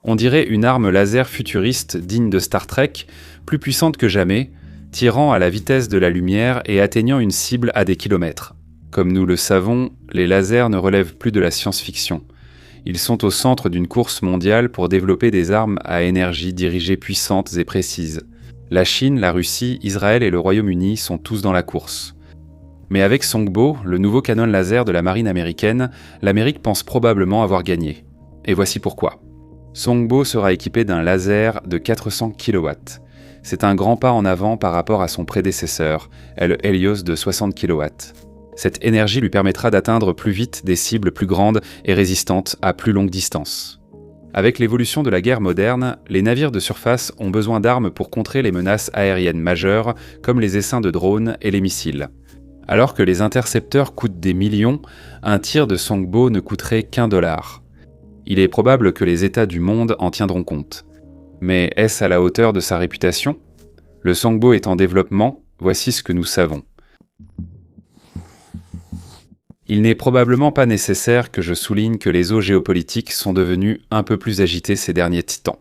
On dirait une arme laser futuriste digne de Star Trek, plus puissante que jamais, tirant à la vitesse de la lumière et atteignant une cible à des kilomètres. Comme nous le savons, les lasers ne relèvent plus de la science-fiction. Ils sont au centre d'une course mondiale pour développer des armes à énergie dirigées puissantes et précises. La Chine, la Russie, Israël et le Royaume-Uni sont tous dans la course. Mais avec Songbo, le nouveau canon laser de la marine américaine, l'Amérique pense probablement avoir gagné. Et voici pourquoi. Songbo sera équipé d'un laser de 400 kW. C'est un grand pas en avant par rapport à son prédécesseur, le Helios de 60 kW. Cette énergie lui permettra d'atteindre plus vite des cibles plus grandes et résistantes à plus longue distance. Avec l'évolution de la guerre moderne, les navires de surface ont besoin d'armes pour contrer les menaces aériennes majeures, comme les essaims de drones et les missiles. Alors que les intercepteurs coûtent des millions, un tir de Songbo ne coûterait qu'$1. Il est probable que les États du monde en tiendront compte. Mais est-ce à la hauteur de sa réputation ? Le Songbo est en développement, voici ce que nous savons. Il n'est probablement pas nécessaire que je souligne que les eaux géopolitiques sont devenues un peu plus agitées ces derniers temps.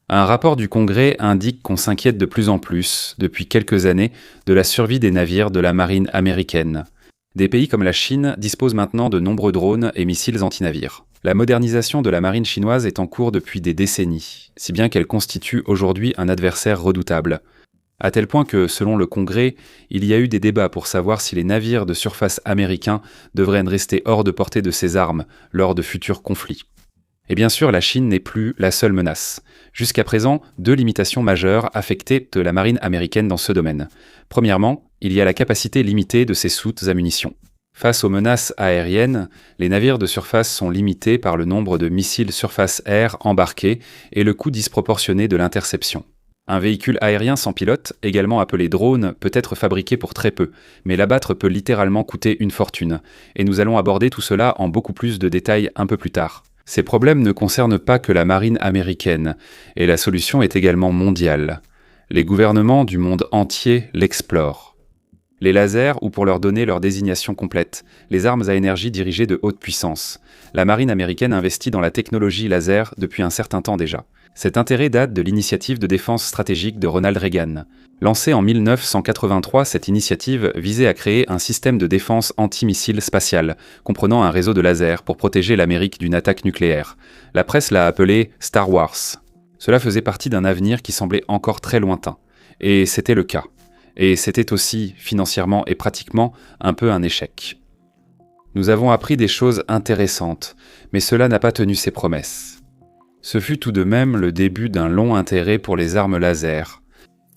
Un rapport du Congrès indique qu'on s'inquiète de plus en plus, depuis quelques années, de la survie des navires de la marine américaine. Des pays comme la Chine disposent maintenant de nombreux drones et missiles anti-navires. La modernisation de la marine chinoise est en cours depuis des décennies, si bien qu'elle constitue aujourd'hui un adversaire redoutable. À tel point que, selon le Congrès, il y a eu des débats pour savoir si les navires de surface américains devraient rester hors de portée de ces armes lors de futurs conflits. Et bien sûr, la Chine n'est plus la seule menace. Jusqu'à présent, 2 limitations majeures affectaient la marine américaine dans ce domaine. Premièrement, il y a la capacité limitée de ses soutes à munitions. Face aux menaces aériennes, les navires de surface sont limités par le nombre de missiles surface-air embarqués et le coût disproportionné de l'interception. Un véhicule aérien sans pilote, également appelé drone, peut être fabriqué pour très peu, mais l'abattre peut littéralement coûter une fortune, et nous allons aborder tout cela en beaucoup plus de détails un peu plus tard. Ces problèmes ne concernent pas que la marine américaine, et la solution est également mondiale. Les gouvernements du monde entier l'explorent. Les lasers, ou pour leur donner leur désignation complète, les armes à énergie dirigées de haute puissance. La marine américaine investit dans la technologie laser depuis un certain temps déjà. Cet intérêt date de l'initiative de défense stratégique de Ronald Reagan. Lancée en 1983, cette initiative visait à créer un système de défense antimissile spatial, comprenant un réseau de lasers pour protéger l'Amérique d'une attaque nucléaire. La presse l'a appelé Star Wars. Cela faisait partie d'un avenir qui semblait encore très lointain. Et c'était le cas. Et c'était aussi, financièrement et pratiquement, un peu un échec. Nous avons appris des choses intéressantes, mais cela n'a pas tenu ses promesses. Ce fut tout de même le début d'un long intérêt pour les armes laser.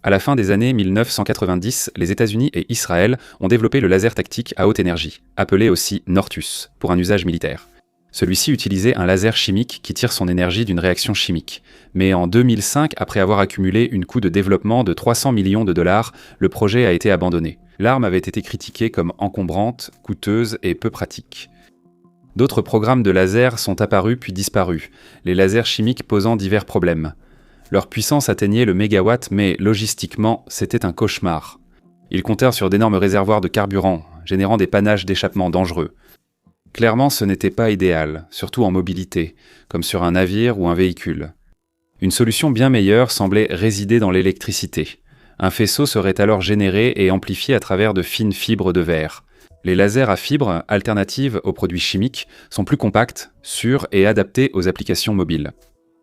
À la fin des années 1990, les États-Unis et Israël ont développé le laser tactique à haute énergie, appelé aussi Nortus, pour un usage militaire. Celui-ci utilisait un laser chimique qui tire son énergie d'une réaction chimique. Mais en 2005, après avoir accumulé une coût de développement de 300 millions de dollars, le projet a été abandonné. L'arme avait été critiquée comme encombrante, coûteuse et peu pratique. D'autres programmes de laser sont apparus puis disparus, les lasers chimiques posant divers problèmes. Leur puissance atteignait le mégawatt, mais logistiquement, c'était un cauchemar. Ils comptèrent sur d'énormes réservoirs de carburant, générant des panaches d'échappement dangereux. Clairement, ce n'était pas idéal, surtout en mobilité, comme sur un navire ou un véhicule. Une solution bien meilleure semblait résider dans l'électricité. Un faisceau serait alors généré et amplifié à travers de fines fibres de verre. Les lasers à fibres, alternatives aux produits chimiques, sont plus compacts, sûrs et adaptés aux applications mobiles.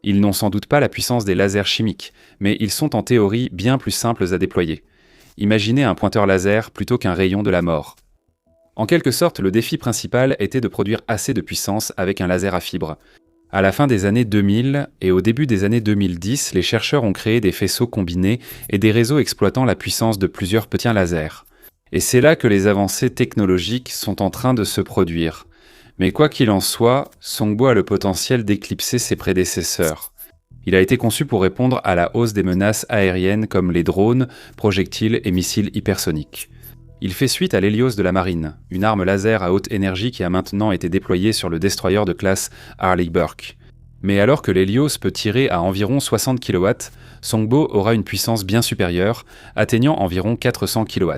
Ils n'ont sans doute pas la puissance des lasers chimiques, mais ils sont en théorie bien plus simples à déployer. Imaginez un pointeur laser plutôt qu'un rayon de la mort. En quelque sorte, le défi principal était de produire assez de puissance avec un laser à fibres. À la fin des années 2000 et au début des années 2010, les chercheurs ont créé des faisceaux combinés et des réseaux exploitant la puissance de plusieurs petits lasers. Et c'est là que les avancées technologiques sont en train de se produire. Mais quoi qu'il en soit, Songbo a le potentiel d'éclipser ses prédécesseurs. Il a été conçu pour répondre à la hausse des menaces aériennes comme les drones, projectiles et missiles hypersoniques. Il fait suite à l'Helios de la marine, une arme laser à haute énergie qui a maintenant été déployée sur le destroyer de classe Arleigh Burke. Mais alors que l'Helios peut tirer à environ 60 kW, Songbo aura une puissance bien supérieure, atteignant environ 400 kW.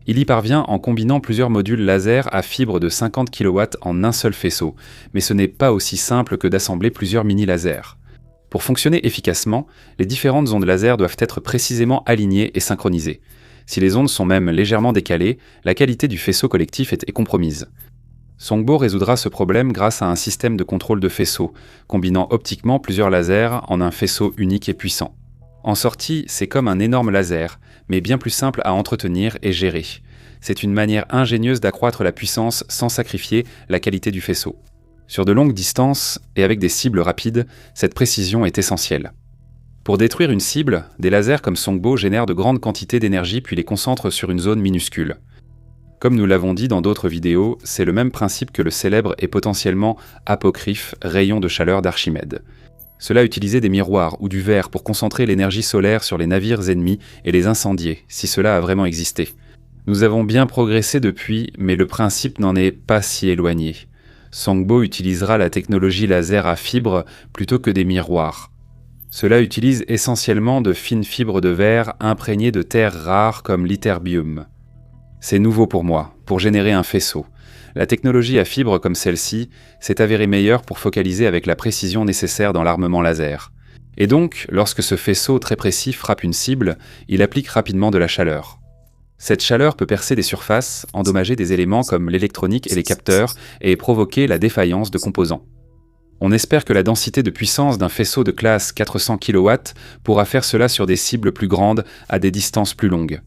Il y parvient en combinant plusieurs modules laser à fibres de 50 kW en un seul faisceau, mais ce n'est pas aussi simple que d'assembler plusieurs mini-lasers. Pour fonctionner efficacement, les différentes ondes laser doivent être précisément alignées et synchronisées. Si les ondes sont même légèrement décalées, la qualité du faisceau collectif est compromise. Songbo résoudra ce problème grâce à un système de contrôle de faisceau, combinant optiquement plusieurs lasers en un faisceau unique et puissant. En sortie, c'est comme un énorme laser, mais bien plus simple à entretenir et gérer. C'est une manière ingénieuse d'accroître la puissance sans sacrifier la qualité du faisceau. Sur de longues distances et avec des cibles rapides, cette précision est essentielle. Pour détruire une cible, des lasers comme Songbo génèrent de grandes quantités d'énergie puis les concentrent sur une zone minuscule. Comme nous l'avons dit dans d'autres vidéos, c'est le même principe que le célèbre et potentiellement apocryphe rayon de chaleur d'Archimède. Cela utilisait des miroirs ou du verre pour concentrer l'énergie solaire sur les navires ennemis et les incendier, si cela a vraiment existé. Nous avons bien progressé depuis, mais le principe n'en est pas si éloigné. Songbo utilisera la technologie laser à fibres plutôt que des miroirs. Cela utilise essentiellement de fines fibres de verre imprégnées de terres rares comme l'ytterbium. C'est nouveau pour moi, pour générer un faisceau. La technologie à fibres comme celle-ci s'est avérée meilleure pour focaliser avec la précision nécessaire dans l'armement laser. Et donc, lorsque ce faisceau très précis frappe une cible, il applique rapidement de la chaleur. Cette chaleur peut percer des surfaces, endommager des éléments comme l'électronique et les capteurs, et provoquer la défaillance de composants. On espère que la densité de puissance d'un faisceau de classe 400 kW pourra faire cela sur des cibles plus grandes à des distances plus longues.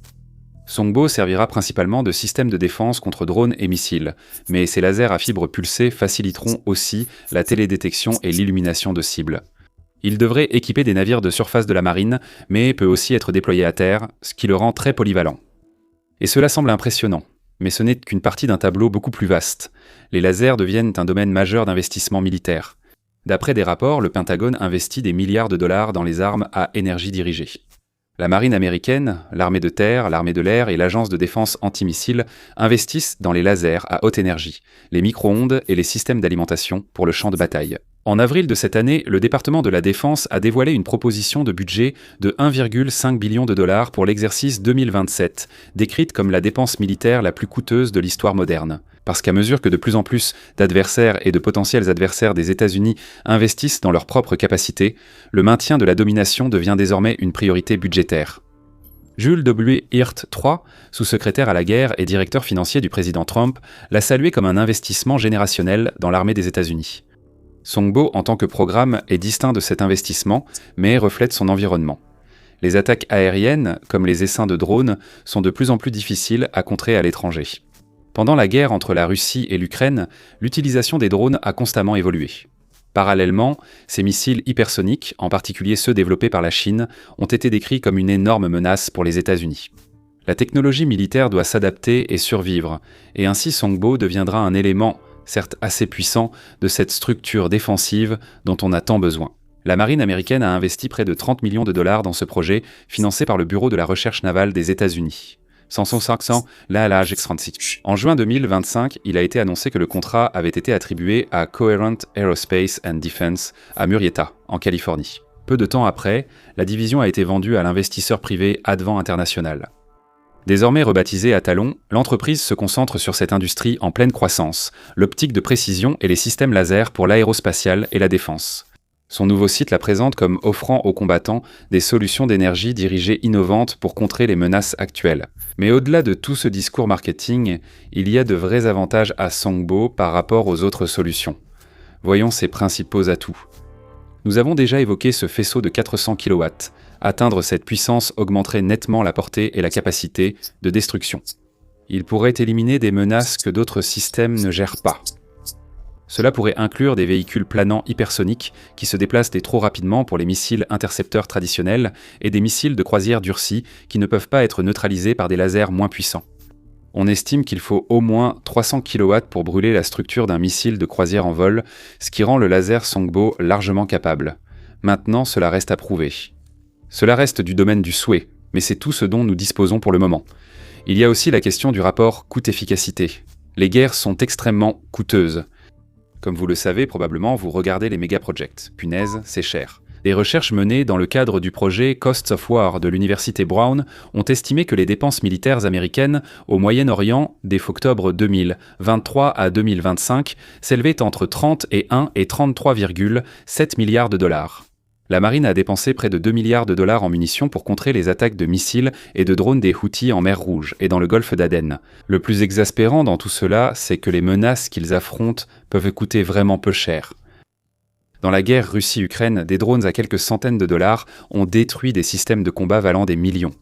Songbo servira principalement de système de défense contre drones et missiles, mais ces lasers à fibres pulsées faciliteront aussi la télédétection et l'illumination de cibles. Il devrait équiper des navires de surface de la marine, mais peut aussi être déployé à terre, ce qui le rend très polyvalent. Et cela semble impressionnant, mais ce n'est qu'une partie d'un tableau beaucoup plus vaste. Les lasers deviennent un domaine majeur d'investissement militaire. D'après des rapports, le Pentagone investit des milliards de dollars dans les armes à énergie dirigée. La marine américaine, l'armée de terre, l'armée de l'air et l'agence de défense antimissile investissent dans les lasers à haute énergie, les micro-ondes et les systèmes d'alimentation pour le champ de bataille. En avril de cette année, le département de la Défense a dévoilé une proposition de budget de 1,5 billion de dollars pour l'exercice 2027, décrite comme la dépense militaire la plus coûteuse de l'histoire moderne. Parce qu'à mesure que de plus en plus d'adversaires et de potentiels adversaires des États-Unis investissent dans leurs propres capacités, le maintien de la domination devient désormais une priorité budgétaire. Jules W. Hirt III, sous-secrétaire à la guerre et directeur financier du président Trump, l'a salué comme un investissement générationnel dans l'armée des États-Unis. Songbo, en tant que programme, est distinct de cet investissement, mais reflète son environnement. Les attaques aériennes, comme les essaims de drones, sont de plus en plus difficiles à contrer à l'étranger. Pendant la guerre entre la Russie et l'Ukraine, l'utilisation des drones a constamment évolué. Parallèlement, ces missiles hypersoniques, en particulier ceux développés par la Chine, ont été décrits comme une énorme menace pour les États-Unis. La technologie militaire doit s'adapter et survivre, et ainsi Songbo deviendra un élément, certes assez puissant, de cette structure défensive dont on a tant besoin. La marine américaine a investi près de 30 millions de dollars dans ce projet, financé par le Bureau de la recherche navale des États-Unis. En juin 2025, il a été annoncé que le contrat avait été attribué à Coherent Aerospace and Defense à Murrieta, en Californie. Peu de temps après, la division a été vendue à l'investisseur privé Advent International. Désormais rebaptisée à Talon, l'entreprise se concentre sur cette industrie en pleine croissance, l'optique de précision et les systèmes laser pour l'aérospatiale et la défense. Son nouveau site la présente comme offrant aux combattants des solutions d'énergie dirigées innovantes pour contrer les menaces actuelles. Mais au-delà de tout ce discours marketing, il y a de vrais avantages à Songbo par rapport aux autres solutions. Voyons ses principaux atouts. Nous avons déjà évoqué ce faisceau de 400 kW. Atteindre cette puissance augmenterait nettement la portée et la capacité de destruction. Il pourrait éliminer des menaces que d'autres systèmes ne gèrent pas. Cela pourrait inclure des véhicules planants hypersoniques qui se déplacent trop rapidement pour les missiles intercepteurs traditionnels et des missiles de croisière durcis qui ne peuvent pas être neutralisés par des lasers moins puissants. On estime qu'il faut au moins 300 kW pour brûler la structure d'un missile de croisière en vol, ce qui rend le laser Songbo largement capable. Maintenant, cela reste à prouver. Cela reste du domaine du souhait, mais c'est tout ce dont nous disposons pour le moment. Il y a aussi la question du rapport coût-efficacité. Les guerres sont extrêmement coûteuses. Comme vous le savez probablement, vous regardez les méga-projects. Punaise, c'est cher. Des recherches menées dans le cadre du projet Costs of War de l'Université Brown ont estimé que les dépenses militaires américaines au Moyen-Orient d'octobre 2023 à 2025 s'élevaient entre 30 et 1 et 33,7 milliards de dollars. La marine a dépensé près de 2 milliards de dollars en munitions pour contrer les attaques de missiles et de drones des Houthis en mer Rouge et dans le golfe d'Aden. Le plus exaspérant dans tout cela, c'est que les menaces qu'ils affrontent peuvent coûter vraiment peu cher. Dans la guerre Russie-Ukraine, des drones à quelques centaines de dollars ont détruit des systèmes de combat valant des millions.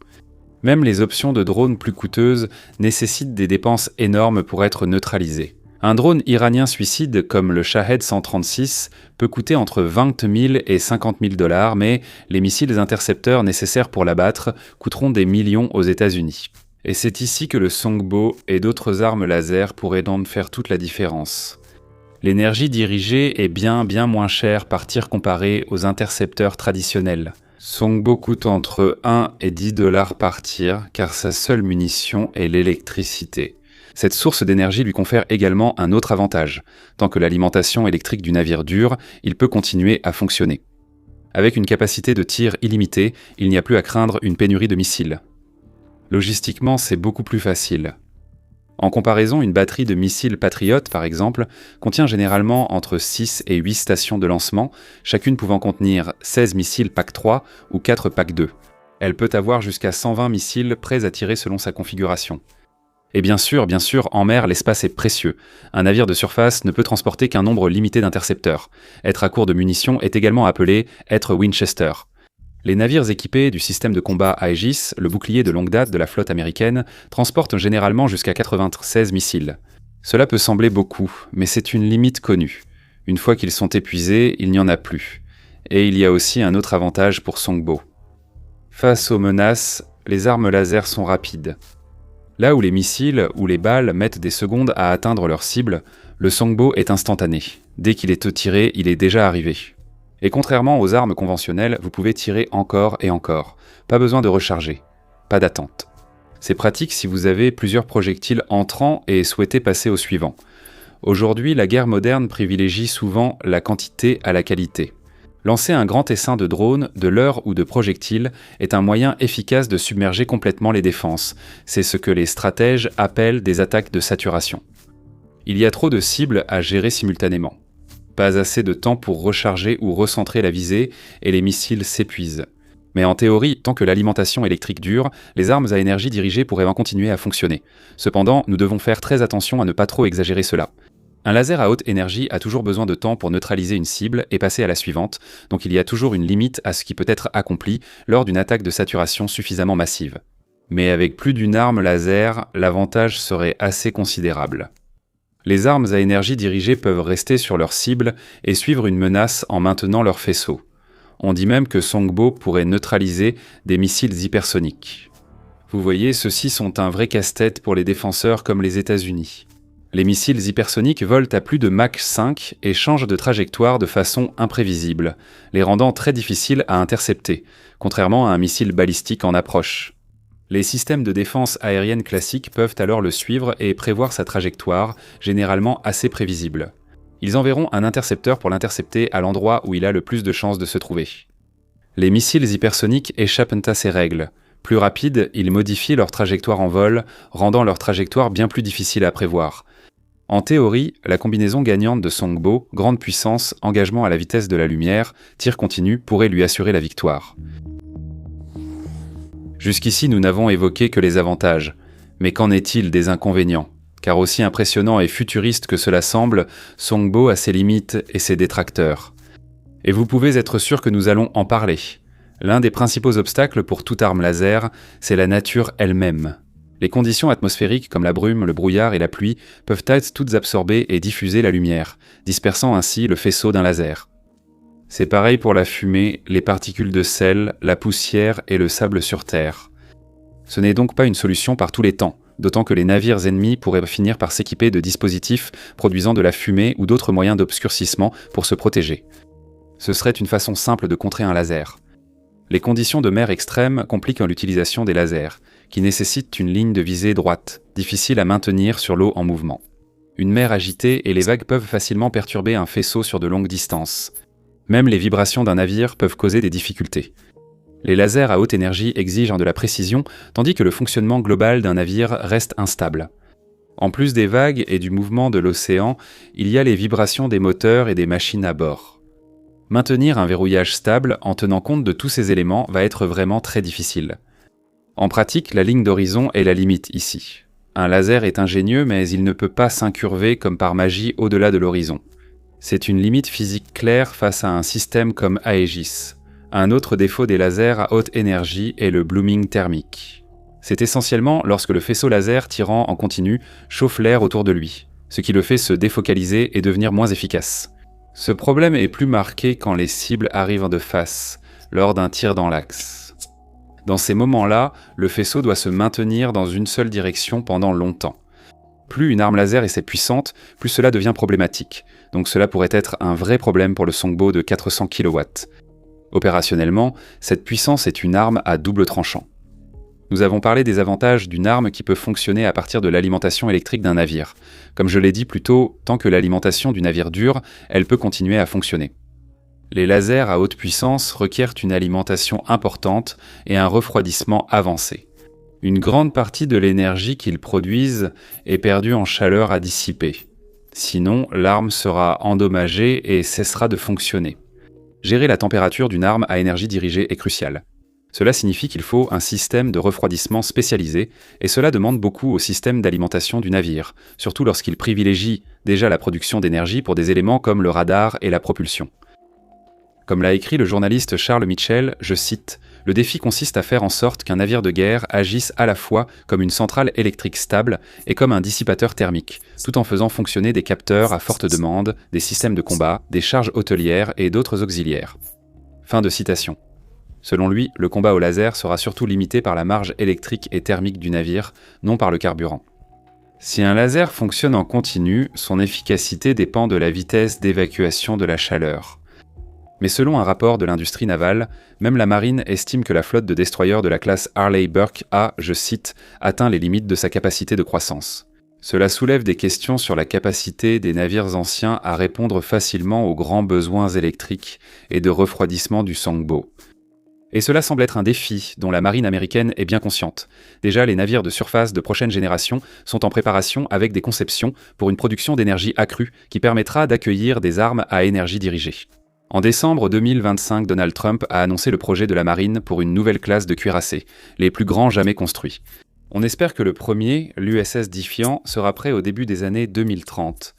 Même les options de drones plus coûteuses nécessitent des dépenses énormes pour être neutralisées. Un drone iranien suicide comme le Shahed 136 peut coûter entre 20 000 et 50 000 dollars, mais les missiles intercepteurs nécessaires pour l'abattre coûteront des millions aux États-Unis. Et c'est ici que le Songbo et d'autres armes laser pourraient donc faire toute la différence. L'énergie dirigée est bien moins chère par tir comparé aux intercepteurs traditionnels. Songbo coûte entre 1 et 10 dollars par tir, car sa seule munition est l'électricité. Cette source d'énergie lui confère également un autre avantage. Tant que l'alimentation électrique du navire dure, il peut continuer à fonctionner. Avec une capacité de tir illimitée, il n'y a plus à craindre une pénurie de missiles. Logistiquement, c'est beaucoup plus facile. En comparaison, une batterie de missiles Patriot, par exemple, contient généralement entre 6 et 8 stations de lancement, chacune pouvant contenir 16 missiles PAC-3 ou 4 PAC-2. Elle peut avoir jusqu'à 120 missiles prêts à tirer selon sa configuration. Et bien sûr, en mer, l'espace est précieux. Un navire de surface ne peut transporter qu'un nombre limité d'intercepteurs. Être à court de munitions est également appelé être Winchester. Les navires équipés du système de combat Aegis, le bouclier de longue date de la flotte américaine, transportent généralement jusqu'à 96 missiles. Cela peut sembler beaucoup, mais c'est une limite connue. Une fois qu'ils sont épuisés, il n'y en a plus. Et il y a aussi un autre avantage pour Songbo. Face aux menaces, les armes laser sont rapides. Là où les missiles ou les balles mettent des secondes à atteindre leur cible, le Songbo est instantané. Dès qu'il est tiré, il est déjà arrivé. Et contrairement aux armes conventionnelles, vous pouvez tirer encore et encore. Pas besoin de recharger. Pas d'attente. C'est pratique si vous avez plusieurs projectiles entrants et souhaitez passer au suivant. Aujourd'hui, la guerre moderne privilégie souvent la quantité à la qualité. Lancer un grand essaim de drones, de leurres ou de projectiles est un moyen efficace de submerger complètement les défenses. C'est ce que les stratèges appellent des attaques de saturation. Il y a trop de cibles à gérer simultanément. Pas assez de temps pour recharger ou recentrer la visée et les missiles s'épuisent. Mais en théorie, tant que l'alimentation électrique dure, les armes à énergie dirigée pourraient en continuer à fonctionner. Cependant, nous devons faire très attention à ne pas trop exagérer cela. Un laser à haute énergie a toujours besoin de temps pour neutraliser une cible et passer à la suivante, donc il y a toujours une limite à ce qui peut être accompli lors d'une attaque de saturation suffisamment massive. Mais avec plus d'une arme laser, l'avantage serait assez considérable. Les armes à énergie dirigée peuvent rester sur leur cible et suivre une menace en maintenant leur faisceau. On dit même que Songbo pourrait neutraliser des missiles hypersoniques. Vous voyez, ceux-ci sont un vrai casse-tête pour les défenseurs comme les États-Unis. Les missiles hypersoniques volent à plus de Mach 5 et changent de trajectoire de façon imprévisible, les rendant très difficiles à intercepter, contrairement à un missile balistique en approche. Les systèmes de défense aérienne classiques peuvent alors le suivre et prévoir sa trajectoire, généralement assez prévisible. Ils enverront un intercepteur pour l'intercepter à l'endroit où il a le plus de chances de se trouver. Les missiles hypersoniques échappent à ces règles. Plus rapides, ils modifient leur trajectoire en vol, rendant leur trajectoire bien plus difficile à prévoir. En théorie, la combinaison gagnante de Songbo, grande puissance, engagement à la vitesse de la lumière, tir continu, pourrait lui assurer la victoire. Jusqu'ici, nous n'avons évoqué que les avantages. Mais qu'en est-il des inconvénients ? Car aussi impressionnant et futuriste que cela semble, Songbo a ses limites et ses détracteurs. Et vous pouvez être sûr que nous allons en parler. L'un des principaux obstacles pour toute arme laser, c'est la nature elle-même. Les conditions atmosphériques comme la brume, le brouillard et la pluie peuvent être toutes absorber et diffuser la lumière, dispersant ainsi le faisceau d'un laser. C'est pareil pour la fumée, les particules de sel, la poussière et le sable sur Terre. Ce n'est donc pas une solution par tous les temps, d'autant que les navires ennemis pourraient finir par s'équiper de dispositifs produisant de la fumée ou d'autres moyens d'obscurcissement pour se protéger. Ce serait une façon simple de contrer un laser. Les conditions de mer extrêmes compliquent l'utilisation des lasers, qui nécessitent une ligne de visée droite, difficile à maintenir sur l'eau en mouvement. Une mer agitée et les vagues peuvent facilement perturber un faisceau sur de longues distances. Même les vibrations d'un navire peuvent causer des difficultés. Les lasers à haute énergie exigent de la précision, tandis que le fonctionnement global d'un navire reste instable. En plus des vagues et du mouvement de l'océan, il y a les vibrations des moteurs et des machines à bord. Maintenir un verrouillage stable en tenant compte de tous ces éléments va être vraiment très difficile. En pratique, la ligne d'horizon est la limite ici. Un laser est ingénieux, mais il ne peut pas s'incurver comme par magie au-delà de l'horizon. C'est une limite physique claire face à un système comme Aegis. Un autre défaut des lasers à haute énergie est le blooming thermique. C'est essentiellement lorsque le faisceau laser tirant en continu chauffe l'air autour de lui, ce qui le fait se défocaliser et devenir moins efficace. Ce problème est plus marqué quand les cibles arrivent de face, lors d'un tir dans l'axe. Dans ces moments-là, le faisceau doit se maintenir dans une seule direction pendant longtemps. Plus une arme laser est puissante, plus cela devient problématique, donc cela pourrait être un vrai problème pour le Songbo de 400 kW. Opérationnellement, cette puissance est une arme à double tranchant. Nous avons parlé des avantages d'une arme qui peut fonctionner à partir de l'alimentation électrique d'un navire. Comme je l'ai dit plus tôt, tant que l'alimentation du navire dure, elle peut continuer à fonctionner. Les lasers à haute puissance requièrent une alimentation importante et un refroidissement avancé. Une grande partie de l'énergie qu'ils produisent est perdue en chaleur à dissiper. Sinon, l'arme sera endommagée et cessera de fonctionner. Gérer la température d'une arme à énergie dirigée est crucial. Cela signifie qu'il faut un système de refroidissement spécialisé, et cela demande beaucoup au système d'alimentation du navire, surtout lorsqu'il privilégie déjà la production d'énergie pour des éléments comme le radar et la propulsion. Comme l'a écrit le journaliste Charles Mitchell, je cite, « Le défi consiste à faire en sorte qu'un navire de guerre agisse à la fois comme une centrale électrique stable et comme un dissipateur thermique, tout en faisant fonctionner des capteurs à forte demande, des systèmes de combat, des charges hôtelières et d'autres auxiliaires. » Fin de citation. Selon lui, le combat au laser sera surtout limité par la marge électrique et thermique du navire, non par le carburant. Si un laser fonctionne en continu, son efficacité dépend de la vitesse d'évacuation de la chaleur. Mais selon un rapport de l'industrie navale, même la marine estime que la flotte de destroyers de la classe Harley-Burke a, je cite, atteint les limites de sa capacité de croissance. Cela soulève des questions sur la capacité des navires anciens à répondre facilement aux grands besoins électriques et de refroidissement du Songbo. Et cela semble être un défi dont la marine américaine est bien consciente. Déjà, les navires de surface de prochaine génération sont en préparation avec des conceptions pour une production d'énergie accrue qui permettra d'accueillir des armes à énergie dirigée. En décembre 2025, Donald Trump a annoncé le projet de la marine pour une nouvelle classe de cuirassés, les plus grands jamais construits. On espère que le premier, l'USS Defiant, sera prêt au début des années 2030.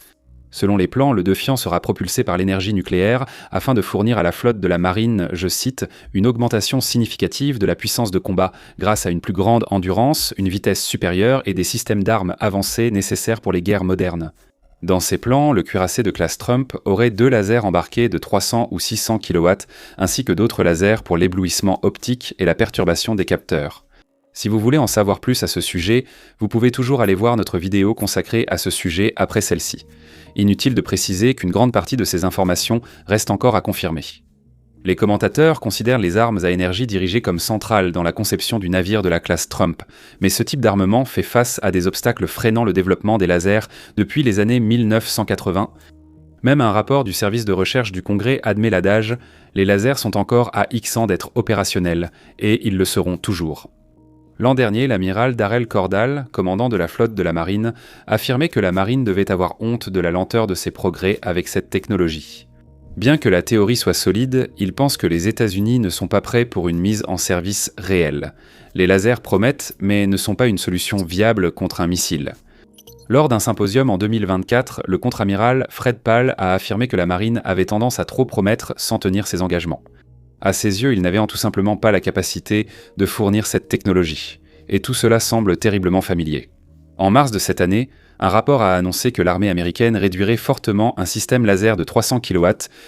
Selon les plans, le Defiant sera propulsé par l'énergie nucléaire afin de fournir à la flotte de la marine, je cite, « une augmentation significative de la puissance de combat grâce à une plus grande endurance, une vitesse supérieure et des systèmes d'armes avancés nécessaires pour les guerres modernes ». Dans ces plans, le cuirassé de classe Trump aurait 2 lasers embarqués de 300 ou 600 kW, ainsi que d'autres lasers pour l'éblouissement optique et la perturbation des capteurs. Si vous voulez en savoir plus à ce sujet, vous pouvez toujours aller voir notre vidéo consacrée à ce sujet après celle-ci. Inutile de préciser qu'une grande partie de ces informations reste encore à confirmer. Les commentateurs considèrent les armes à énergie dirigées comme centrales dans la conception du navire de la classe Trump, mais ce type d'armement fait face à des obstacles freinant le développement des lasers depuis les années 1980. Même un rapport du service de recherche du Congrès admet l'adage « Les lasers sont encore à X ans d'être opérationnels, et ils le seront toujours ». L'an dernier, l'amiral Darrell Cordall, commandant de la flotte de la marine, affirmait que la marine devait avoir honte de la lenteur de ses progrès avec cette technologie. Bien que la théorie soit solide, il pense que les États-Unis ne sont pas prêts pour une mise en service réelle. Les lasers promettent, mais ne sont pas une solution viable contre un missile. Lors d'un symposium en 2024, le contre-amiral Fred Pall a affirmé que la marine avait tendance à trop promettre sans tenir ses engagements. À ses yeux, il n'avait tout simplement pas la capacité de fournir cette technologie. Et tout cela semble terriblement familier. En mars de cette année, un rapport a annoncé que l'armée américaine réduirait fortement un système laser de 300 kW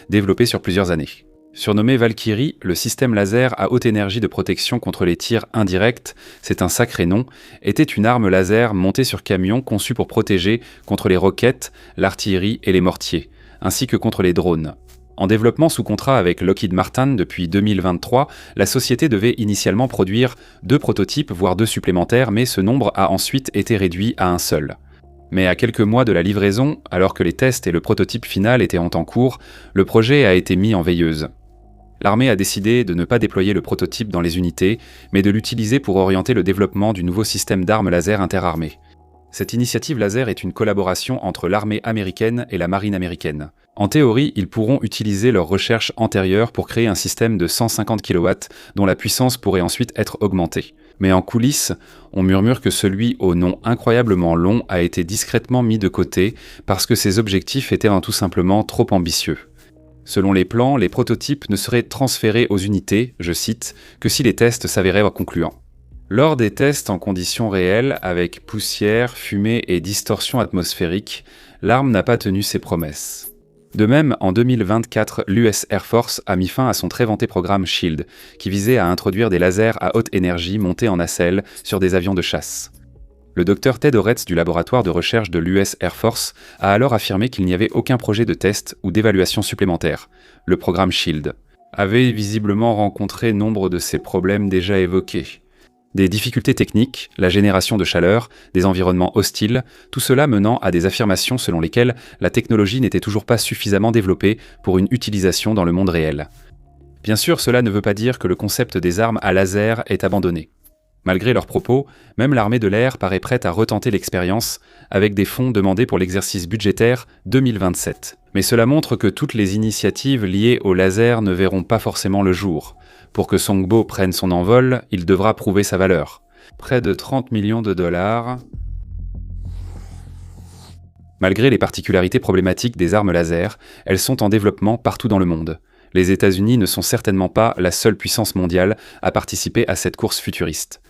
développé sur plusieurs années. Surnommé Valkyrie, le système laser à haute énergie de protection contre les tirs indirects, c'est un sacré nom, était une arme laser montée sur camion conçue pour protéger contre les roquettes, l'artillerie et les mortiers, ainsi que contre les drones. En développement sous contrat avec Lockheed Martin depuis 2023, la société devait initialement produire 2 prototypes, voire 2 supplémentaires, mais ce nombre a ensuite été réduit à un seul. Mais à quelques mois de la livraison, alors que les tests et le prototype final étaient en cours, le projet a été mis en veilleuse. L'armée a décidé de ne pas déployer le prototype dans les unités, mais de l'utiliser pour orienter le développement du nouveau système d'armes laser interarmées. Cette initiative laser est une collaboration entre l'armée américaine et la marine américaine. En théorie, ils pourront utiliser leurs recherches antérieures pour créer un système de 150 kW dont la puissance pourrait ensuite être augmentée. Mais en coulisses, on murmure que celui au nom incroyablement long a été discrètement mis de côté parce que ses objectifs étaient tout simplement trop ambitieux. Selon les plans, les prototypes ne seraient transférés aux unités, je cite, que si les tests s'avéraient concluants. Lors des tests en conditions réelles, avec poussière, fumée et distorsion atmosphérique, l'arme n'a pas tenu ses promesses. De même, en 2024, l'US Air Force a mis fin à son très vanté programme SHIELD, qui visait à introduire des lasers à haute énergie montés en nacelle sur des avions de chasse. Le docteur Ted Oretz du laboratoire de recherche de l'US Air Force a alors affirmé qu'il n'y avait aucun projet de test ou d'évaluation supplémentaire. Le programme SHIELD avait visiblement rencontré nombre de ces problèmes déjà évoqués. Des difficultés techniques, la génération de chaleur, des environnements hostiles, tout cela menant à des affirmations selon lesquelles la technologie n'était toujours pas suffisamment développée pour une utilisation dans le monde réel. Bien sûr, cela ne veut pas dire que le concept des armes à laser est abandonné. Malgré leurs propos, même l'armée de l'air paraît prête à retenter l'expérience avec des fonds demandés pour l'exercice budgétaire 2027. Mais cela montre que toutes les initiatives liées au laser ne verront pas forcément le jour. Pour que Songbo prenne son envol, il devra prouver sa valeur. Près de 30 millions de dollars. Malgré les particularités problématiques des armes laser, elles sont en développement partout dans le monde. Les États-Unis ne sont certainement pas la seule puissance mondiale à participer à cette course futuriste.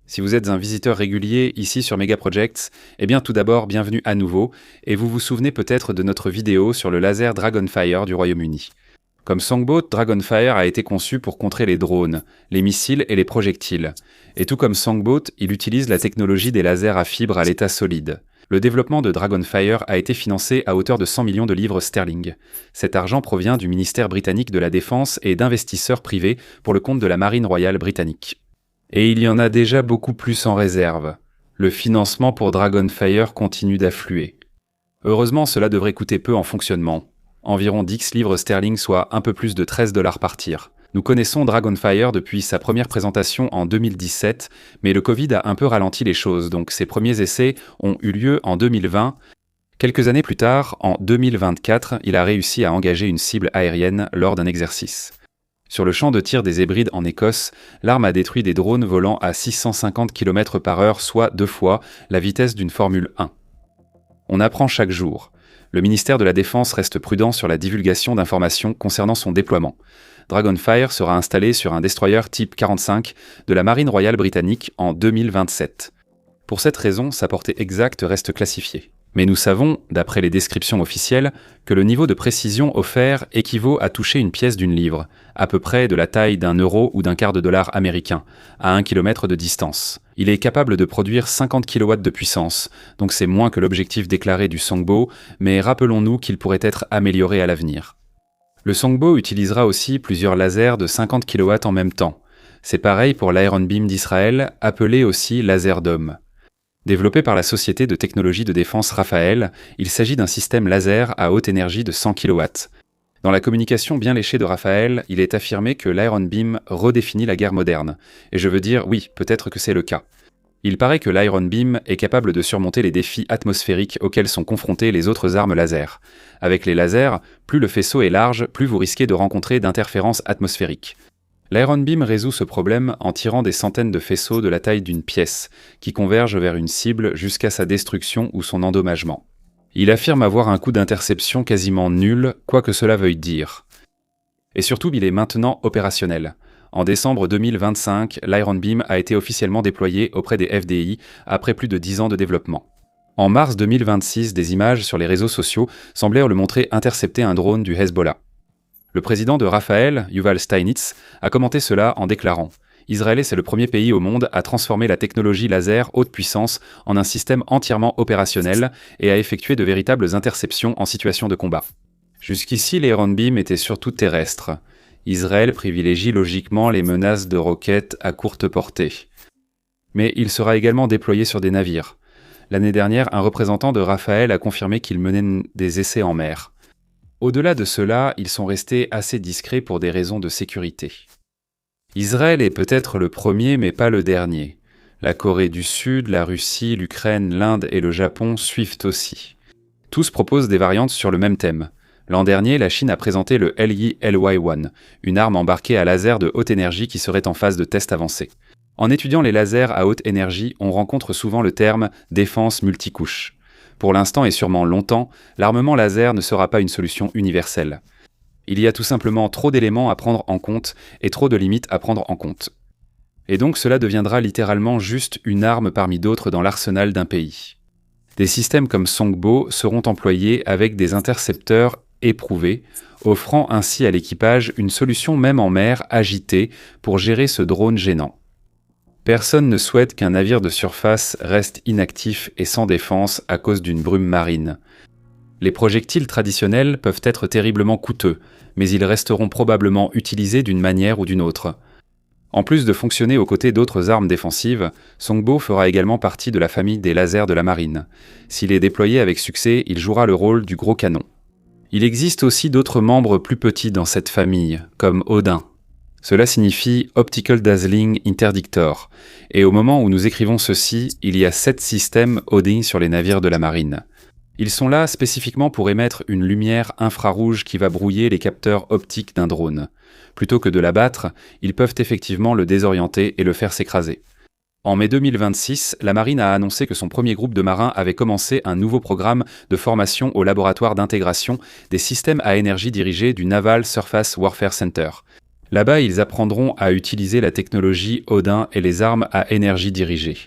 Si vous êtes un visiteur régulier ici sur Megaprojects, eh bien tout d'abord, bienvenue à nouveau, et vous vous souvenez peut-être de notre vidéo sur le laser Dragonfire du Royaume-Uni. Comme Songbo, Dragonfire a été conçu pour contrer les drones, les missiles et les projectiles. Et tout comme Songbo, il utilise la technologie des lasers à fibres à l'état solide. Le développement de Dragonfire a été financé à hauteur de 100 millions de livres sterling. Cet argent provient du ministère britannique de la Défense et d'investisseurs privés pour le compte de la Marine royale britannique. Et il y en a déjà beaucoup plus en réserve. Le financement pour Dragonfire continue d'affluer. Heureusement, cela devrait coûter peu en fonctionnement. Environ 10 livres sterling, soit un peu plus de 13 $ par tir. Nous connaissons Dragonfire depuis sa première présentation en 2017, mais le Covid a un peu ralenti les choses, donc ses premiers essais ont eu lieu en 2020. Quelques années plus tard, en 2024, il a réussi à engager une cible aérienne lors d'un exercice. Sur le champ de tir des Hébrides en Écosse, l'arme a détruit des drones volant à 650 km/h, soit 2 fois la vitesse d'une Formule 1. On apprend chaque jour. Le ministère de la Défense reste prudent sur la divulgation d'informations concernant son déploiement. Dragonfire sera installé sur un destroyer type 45 de la Marine royale britannique en 2027. Pour cette raison, sa portée exacte reste classifiée. Mais nous savons, d'après les descriptions officielles, que le niveau de précision offert équivaut à toucher une pièce d'une livre, à peu près de la taille d'un euro ou d'un quart de dollar américain, à 1 km de distance. Il est capable de produire 50 kW de puissance, donc c'est moins que l'objectif déclaré du Songbo, mais rappelons-nous qu'il pourrait être amélioré à l'avenir. Le Songbo utilisera aussi plusieurs lasers de 50 kW en même temps. C'est pareil pour l'Iron Beam d'Israël, appelé aussi laser Dome. Développé par la société de technologie de défense Rafael, il s'agit d'un système laser à haute énergie de 100 kW. Dans la communication bien léchée de Rafael, il est affirmé que l'Iron Beam redéfinit la guerre moderne. Et je veux dire, oui, peut-être que c'est le cas. Il paraît que l'Iron Beam est capable de surmonter les défis atmosphériques auxquels sont confrontées les autres armes laser. Avec les lasers, plus le faisceau est large, plus vous risquez de rencontrer d'interférences atmosphériques. L'Iron Beam résout ce problème en tirant des centaines de faisceaux de la taille d'une pièce, qui convergent vers une cible jusqu'à sa destruction ou son endommagement. Il affirme avoir un coût d'interception quasiment nul, quoi que cela veuille dire. Et surtout, il est maintenant opérationnel. En décembre 2025, l'Iron Beam a été officiellement déployé auprès des FDI après plus de 10 ans de développement. En mars 2026, des images sur les réseaux sociaux semblèrent le montrer intercepter un drone du Hezbollah. Le président de Rafael, Yuval Steinitz, a commenté cela en déclarant « Israël est le premier pays au monde à transformer la technologie laser haute puissance en un système entièrement opérationnel et à effectuer de véritables interceptions en situation de combat. » Jusqu'ici, les Iron Beam étaient surtout terrestres. Israël privilégie logiquement les menaces de roquettes à courte portée. Mais il sera également déployé sur des navires. L'année dernière, un représentant de Rafael a confirmé qu'il menait des essais en mer. Au-delà de cela, ils sont restés assez discrets pour des raisons de sécurité. Israël est peut-être le premier mais pas le dernier. La Corée du Sud, la Russie, l'Ukraine, l'Inde et le Japon suivent aussi. Tous proposent des variantes sur le même thème. L'an dernier, la Chine a présenté le LY-1, une arme embarquée à laser de haute énergie qui serait en phase de test avancé. En étudiant les lasers à haute énergie, on rencontre souvent le terme « défense multicouche ». Pour l'instant et sûrement longtemps, l'armement laser ne sera pas une solution universelle. Il y a tout simplement trop d'éléments à prendre en compte et trop de limites à prendre en compte. Et donc cela deviendra littéralement juste une arme parmi d'autres dans l'arsenal d'un pays. Des systèmes comme Songbo seront employés avec des intercepteurs éprouvés, offrant ainsi à l'équipage une solution même en mer agitée pour gérer ce drone gênant. Personne ne souhaite qu'un navire de surface reste inactif et sans défense à cause d'une brume marine. Les projectiles traditionnels peuvent être terriblement coûteux, mais ils resteront probablement utilisés d'une manière ou d'une autre. En plus de fonctionner aux côtés d'autres armes défensives, Songbo fera également partie de la famille des lasers de la marine. S'il est déployé avec succès, il jouera le rôle du gros canon. Il existe aussi d'autres membres plus petits dans cette famille, comme Odin. Cela signifie Optical Dazzling Interdictor, et au moment où nous écrivons ceci, il y a 7 systèmes Odin sur les navires de la marine. Ils sont là spécifiquement pour émettre une lumière infrarouge qui va brouiller les capteurs optiques d'un drone. Plutôt que de l'abattre, ils peuvent effectivement le désorienter et le faire s'écraser. En mai 2026, la marine a annoncé que son premier groupe de marins avait commencé un nouveau programme de formation au laboratoire d'intégration des systèmes à énergie dirigés du Naval Surface Warfare Center. Là-bas, ils apprendront à utiliser la technologie Odin et les armes à énergie dirigée.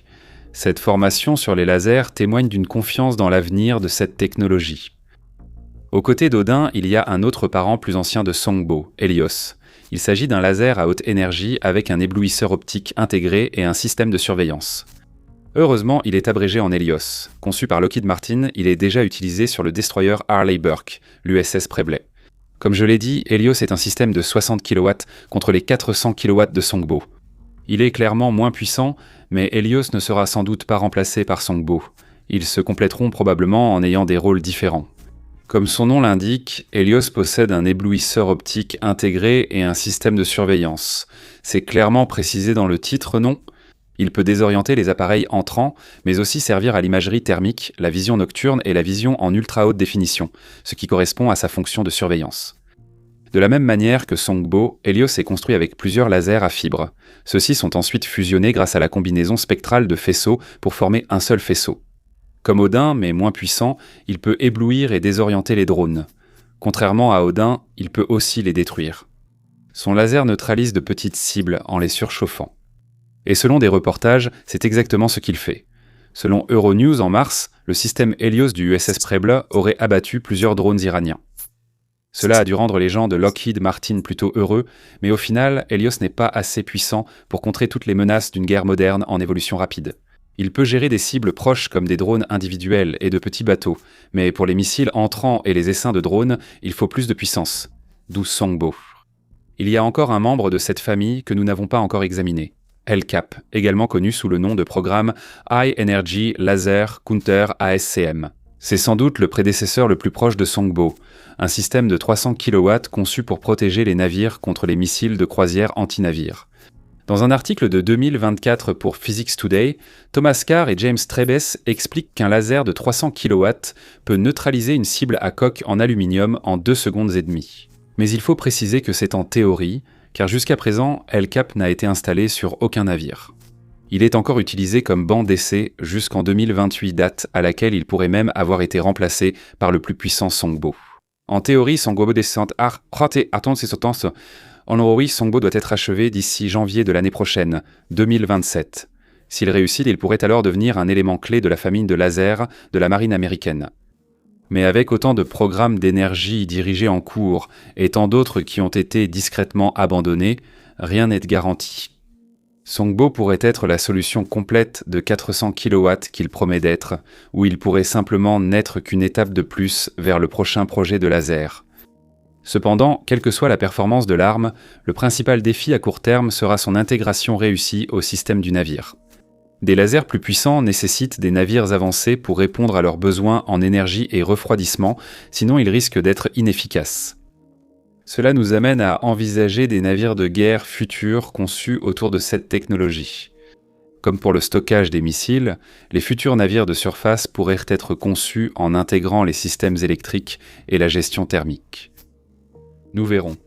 Cette formation sur les lasers témoigne d'une confiance dans l'avenir de cette technologie. Aux côtés d'Odin, il y a un autre parent plus ancien de Songbo, Helios. Il s'agit d'un laser à haute énergie avec un éblouisseur optique intégré et un système de surveillance. Heureusement, il est abrégé en Helios. Conçu par Lockheed Martin, il est déjà utilisé sur le destroyer Harley Burke, l'USS Prebley. Comme je l'ai dit, Helios est un système de 60 kW contre les 400 kW de Songbo. Il est clairement moins puissant, mais Helios ne sera sans doute pas remplacé par Songbo. Ils se compléteront probablement en ayant des rôles différents. Comme son nom l'indique, Helios possède un éblouisseur optique intégré et un système de surveillance. C'est clairement précisé dans le titre, non ? Il peut désorienter les appareils entrants, mais aussi servir à l'imagerie thermique, la vision nocturne et la vision en ultra haute définition, ce qui correspond à sa fonction de surveillance. De la même manière que Songbo, Helios est construit avec plusieurs lasers à fibres. Ceux-ci sont ensuite fusionnés grâce à la combinaison spectrale de faisceaux pour former un seul faisceau. Comme Odin, mais moins puissant, il peut éblouir et désorienter les drones. Contrairement à Odin, il peut aussi les détruire. Son laser neutralise de petites cibles en les surchauffant. Et selon des reportages, c'est exactement ce qu'il fait. Selon Euronews, en mars, le système Helios du USS Prebley aurait abattu plusieurs drones iraniens. Cela a dû rendre les gens de Lockheed Martin plutôt heureux, mais au final, Helios n'est pas assez puissant pour contrer toutes les menaces d'une guerre moderne en évolution rapide. Il peut gérer des cibles proches comme des drones individuels et de petits bateaux, mais pour les missiles entrants et les essaims de drones, il faut plus de puissance. D'où Songbo. Il y a encore un membre de cette famille que nous n'avons pas encore examiné. HELCAP, également connu sous le nom de programme High Energy Laser Counter ASCM. C'est sans doute le prédécesseur le plus proche de Songbo, un système de 300 kW conçu pour protéger les navires contre les missiles de croisière anti-navires. Dans un article de 2024 pour Physics Today, Thomas Carr et James Trebes expliquent qu'un laser de 300 kW peut neutraliser une cible à coque en aluminium en 2 secondes et demie. Mais il faut préciser que c'est en théorie, car jusqu'à présent, HELCAP n'a été installé sur aucun navire. Il est encore utilisé comme banc d'essai jusqu'en 2028, date à laquelle il pourrait même avoir été remplacé par le plus puissant Songbo. En théorie, Songbo doit être achevé d'ici janvier de l'année prochaine, 2027. S'il réussit, il pourrait alors devenir un élément clé de la famille de lasers de la marine américaine. Mais avec autant de programmes d'énergie dirigés en cours et tant d'autres qui ont été discrètement abandonnés, rien n'est garanti. Songbo pourrait être la solution complète de 400 kW qu'il promet d'être, ou il pourrait simplement n'être qu'une étape de plus vers le prochain projet de laser. Cependant, quelle que soit la performance de l'arme, le principal défi à court terme sera son intégration réussie au système du navire. Des lasers plus puissants nécessitent des navires avancés pour répondre à leurs besoins en énergie et refroidissement, sinon ils risquent d'être inefficaces. Cela nous amène à envisager des navires de guerre futurs conçus autour de cette technologie. Comme pour le stockage des missiles, les futurs navires de surface pourraient être conçus en intégrant les systèmes électriques et la gestion thermique. Nous verrons.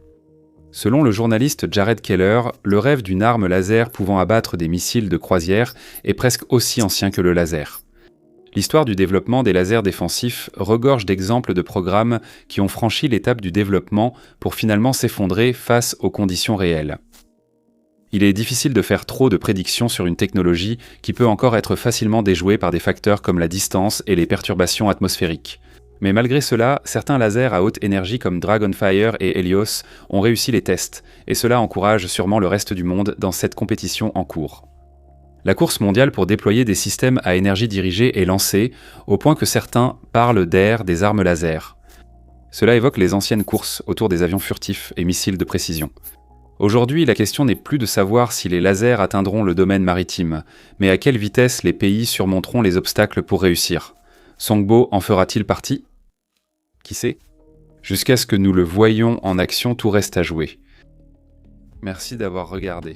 Selon le journaliste Jared Keller, le rêve d'une arme laser pouvant abattre des missiles de croisière est presque aussi ancien que le laser. L'histoire du développement des lasers défensifs regorge d'exemples de programmes qui ont franchi l'étape du développement pour finalement s'effondrer face aux conditions réelles. Il est difficile de faire trop de prédictions sur une technologie qui peut encore être facilement déjouée par des facteurs comme la distance et les perturbations atmosphériques. Mais malgré cela, certains lasers à haute énergie comme Dragonfire et Helios ont réussi les tests, et cela encourage sûrement le reste du monde dans cette compétition en cours. La course mondiale pour déployer des systèmes à énergie dirigée est lancée, au point que certains parlent d'ère des armes laser. Cela évoque les anciennes courses autour des avions furtifs et missiles de précision. Aujourd'hui, la question n'est plus de savoir si les lasers atteindront le domaine maritime, mais à quelle vitesse les pays surmonteront les obstacles pour réussir. Songbo en fera-t-il partie ? Qui sait ? Jusqu'à ce que nous le voyions en action, tout reste à jouer. Merci d'avoir regardé.